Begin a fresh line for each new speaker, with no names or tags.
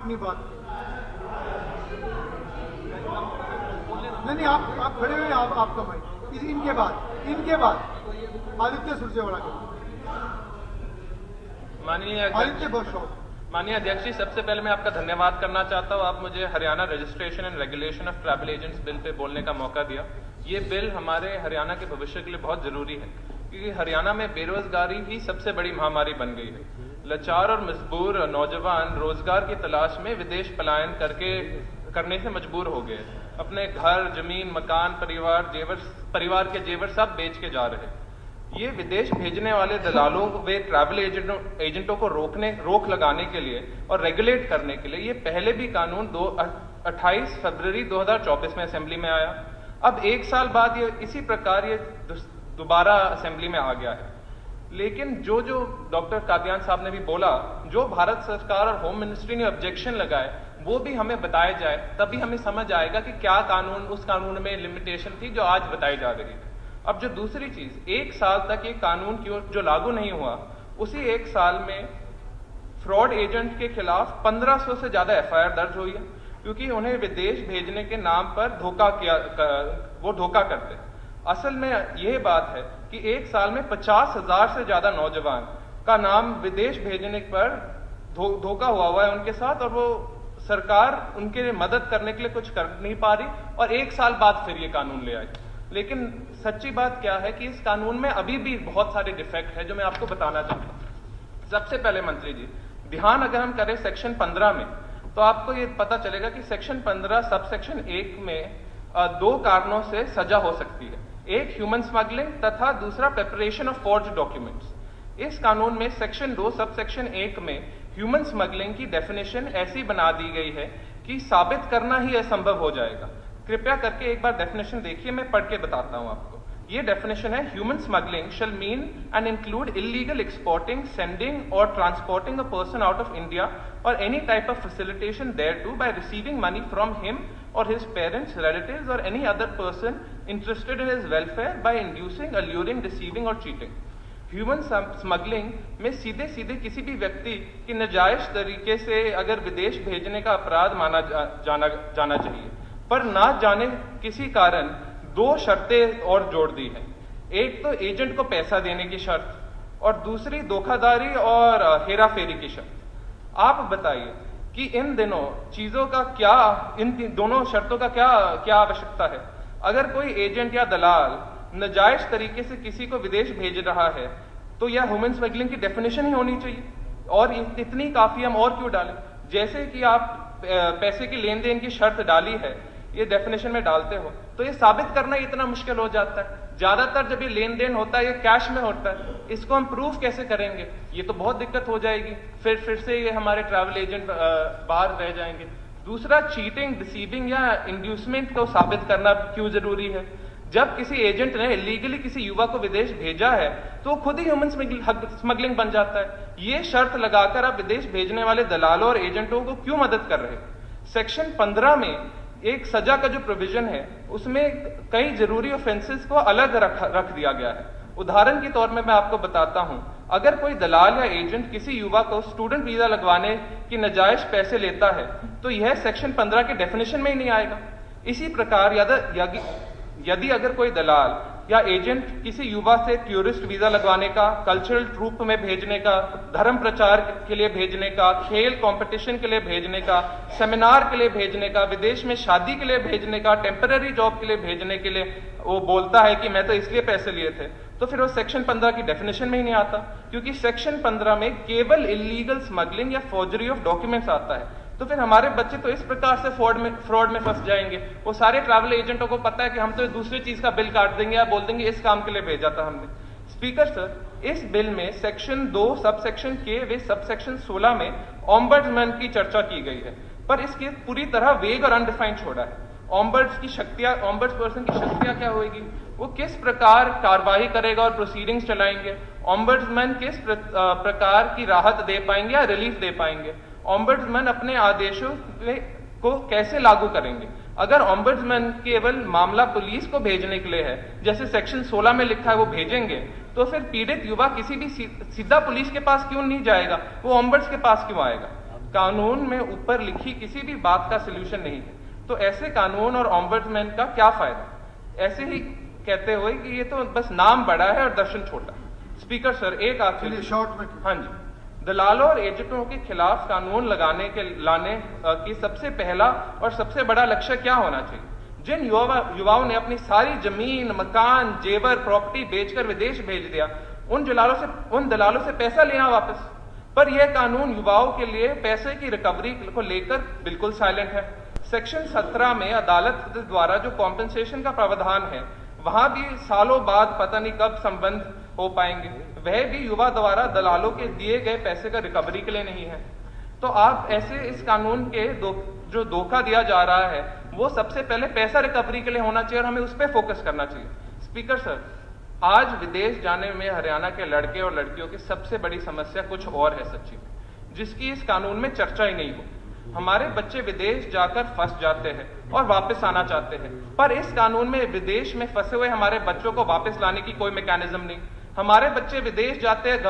अपनी बात नहीं, आप खड़े हुए, आपका भाई इनके बाद आदित्य सुरजेवाला के
माननीय अध्यक्ष जी, सबसे पहले मैं आपका धन्यवाद करना चाहता हूँ। आप मुझे Haryana registration and regulation of travel agents bill pay बोलने का मौका दिया। ये बिल हमारे हरियाणा के भविष्य के लिए बहुत जरूरी है, क्योंकि हरियाणा में बेरोजगारी ही सबसे बड़ी महामारी बन गई है। लाचार और मजबूर नौजवान रोजगार की तलाश में विदेश पलायन करने से मजबूर हो गए। अपने घर, जमीन, मकान, परिवार के जेवर सब बेच के जा रहे हैं। ये विदेश भेजने वाले दलालों व ट्रैवल एजेंटों को रोक लगाने के लिए और रेगुलेट करने के लिए ये पहले भी कानून 28 फरवरी 2024 में असेंबली में आया। अब 1 साल बाद ये इसी प्रकार ये दोबारा असेंबली में आ गया है। लेकिन जो डॉक्टर कादियान साहब ने भी बोला, जो भारत सरकार और होम मिनिस्ट्री ने ऑब्जेक्शन लगाए वो भी हमें बताया जाए, तभी हमें समझ आएगा कि क्या उस कानून में लिमिटेशन थी जो आज बताई जा रही है। अब जो दूसरी चीज, 1 साल तक ये कानून जो लागू नहीं हुआ, उसी 1 साल में फ्रॉड एजेंट के खिलाफ 1500 से ज्यादा FIR दर्ज हुई है, क्योंकि उन्हें विदेश भेजने के नाम पर वो धोखा करते हैं। असल में यह बात है कि 1 साल में 50,000 से ज्यादा नौजवान का नाम विदेश भेजने पर धोखा हुआ है उनके साथ, और वो सरकार उनके लिए मदद करने के लिए कुछ कर नहीं पा रही, और 1 साल बाद फिर ये कानून ले आई। लेकिन सच्ची बात क्या है कि इस कानून में अभी भी बहुत सारे डिफेक्ट है जो मैं आपको बताना चाहता हूं। सबसे पहले मंत्री जी, ध्यान अगर हम करें सेक्शन 15 में, तो आपको ये पता चलेगा कि सेक्शन 15 सब सेक्शन 1 में 2 कारणों से सजा हो सकती है। एक ह्यूमन स्मगलिंग तथा दूसरा प्रिपरेशन ऑफ फॉर्ज्ड डॉक्यूमेंट्स। इस कानून में सेक्शन 2 सब सेक्शन 1 में ह्यूमन स्मगलिंग की डेफिनेशन ऐसी बना दी गई है कि साबित करना ही असंभव हो जाएगा। कृपया करके एक बार डेफिनेशन देखिए, मैं पढ़ के बताता हूं आपको। ये डेफिनेशन है, human smuggling shall mean and include illegal exporting, sending और transporting a person out of India और any type of facilitation thereto by receiving money from him or his parents, relatives or any other person interested in his welfare by inducing, alluring, deceiving or cheating। Human smuggling में सीधे किसी भी व्यक्ति की नाजायज तरीके से अगर विदेश भेजने का अपराध माना जाना चाहिए, पर ना जाने किसी कारण 2 शर्तें और जोड़ दी हैं। एक तो एजेंट को पैसा देने की शर्त, और दूसरी धोखाधड़ी और हेराफेरी की शर्त। आप बताइए कि इन दिनों चीजों का क्या, इन दोनों शर्तों का क्या आवश्यकता है? अगर कोई एजेंट या दलाल नाजायज तरीके से किसी को विदेश भेज रहा है, तो यह ह्यूमन स्मगलिंग की डेफिनेशन ही होनी चाहिए, और इतनी काफी हम और क्यों डालें? जैसे कि आप पैसे की लेन देन की शर्त डाली है, ये डेफिनेशन में डालते हो, तो ये साबित करना इतना मुश्किल हो जाता है। ज्यादातर जब ये लेन देन होता है ये कैश में होता है, इसको हम प्रूफ कैसे करेंगे? ये तो बहुत दिक्कत हो जाएगी, फिर से ये हमारे ट्रैवल एजेंट बाहर रह जाएंगे। दूसरा, चीटिंग, डिसीविंग या इंड्यूसमेंट को साबित करना क्यों जरूरी है? जब किसी एजेंट ने इलीगली किसी युवा को विदेश भेजा है तो खुद ही ह्यूमन स्मगलिंग बन जाता है। ये शर्त लगाकर आप विदेश भेजने वाले दलालों और एजेंटों को क्यों मदद कर रहे हैं? सेक्शन 15 में एक सजा का जो प्रोविजन है, उसमें कई जरूरी ऑफेंसेस को अलग रख दिया गया है। उदाहरण के तौर में मैं आपको बताता हूं, अगर कोई दलाल या एजेंट किसी युवा को स्टूडेंट वीजा लगवाने की नाजायज पैसे लेता है, तो यह सेक्शन 15 के डेफिनेशन में ही नहीं आएगा। इसी प्रकार यदि अगर कोई दलाल या एजेंट किसी युवा से टूरिस्ट वीजा लगवाने का, कल्चरल ट्रूप में भेजने का, धर्म प्रचार के लिए भेजने का, खेल कंपटीशन के लिए भेजने का, सेमिनार के लिए भेजने का, विदेश में शादी के लिए भेजने का, टेम्पररी जॉब के लिए भेजने के लिए वो बोलता है कि मैं तो इसलिए पैसे लिए थे, तो फिर वो सेक्शन 15 की डेफिनेशन में ही नहीं आता, क्योंकि सेक्शन 15 में केवल इलीगल स्मगलिंग या फॉर्जरी ऑफ डॉक्यूमेंट्स आता है। तो फिर हमारे बच्चे तो इस प्रकार से फ्रॉड में फंस जाएंगे। वो सारे ट्रैवल एजेंटों को पता है कि हम तो दूसरी चीज का बिल काट देंगे या बोल देंगे इस काम के लिए भेजा था हमने। स्पीकर सर, इस बिल में सेक्शन 2 सब सेक्शन के वे सब सेक्शन 16 में ऑम्बड्समैन की चर्चा की गई है, पर इसकी पूरी तरह वेग और अनडिफाइंड छोड़ा है। ऑम्बड्स पर्सन की शक्तियां क्या होगी? वो किस प्रकार कार्रवाई करेगा और प्रोसीडिंग्स चलाएंगे? ऑम्बड्समैन किस प्रकार की राहत दे पाएंगे या रिलीफ दे पाएंगे? ऑम्बड्समैन अपने आदेशों को कैसे लागू करेंगे? अगर ऑम्बड्समैन केवल मामला पुलिस को भेजने के लिए है, जैसे सेक्शन 16 में लिखा है वो भेजेंगे, तो फिर पीड़ित युवा किसी भी सीधा पुलिस के पास क्यों नहीं जाएगा, वो ऑम्बड्स के पास क्यों आएगा? कानून में ऊपर लिखी किसी भी बात का सोल्यूशन नहीं है। तो ऐसे कानून और ऑम्बड्समैन का क्या फायदा? ऐसे ही कहते हुए कि ये तो बस नाम बड़ा है और दर्शन छोटा। स्पीकर सर, एक आखिरी
शॉर्ट में।
हाँ जी, दलालों और एजेंटों के खिलाफ कानून लाने की सबसे पहला और सबसे बड़ा लक्ष्य क्या होना चाहिए? जिन युवाओं ने अपनी सारी जमीन, मकान, जेवर, प्रॉपर्टी बेचकर विदेश भेज दिया, उन दलालों से पैसा लेना वापस। पर यह कानून युवाओं के लिए पैसे की रिकवरी को लेकर बिल्कुल साइलेंट है। सेक्शन 17 में अदालत द्वारा जो कॉम्पेंसेशन का प्रावधान है, वहां भी सालों बाद पता नहीं कब संबंध हो पाएंगे, वह भी युवा द्वारा दलालों के दिए गए पैसे का रिकवरी के लिए नहीं है। तो आप ऐसे इस कानून के जो धोखा दिया जा रहा है, वो सबसे पहले पैसा रिकवरी के लिए होना चाहिए और हमें उस पर फोकस करना चाहिए। स्पीकर सर, आज विदेश जाने में हरियाणा के लड़के और लड़कियों की सबसे बड़ी समस्या कुछ और है सच्ची में, जिसकी इस कानून में चर्चा ही नहीं हो। हमारे बच्चे विदेश जाकर फंस जाते हैं और वापस आना चाहते हैं, पर इस कानून में विदेश में फंसे हुए हमारे बच्चों को वापस लाने की कोई मैकेनिज्म नहीं। हमारे बच्चे विदेश जाते हैं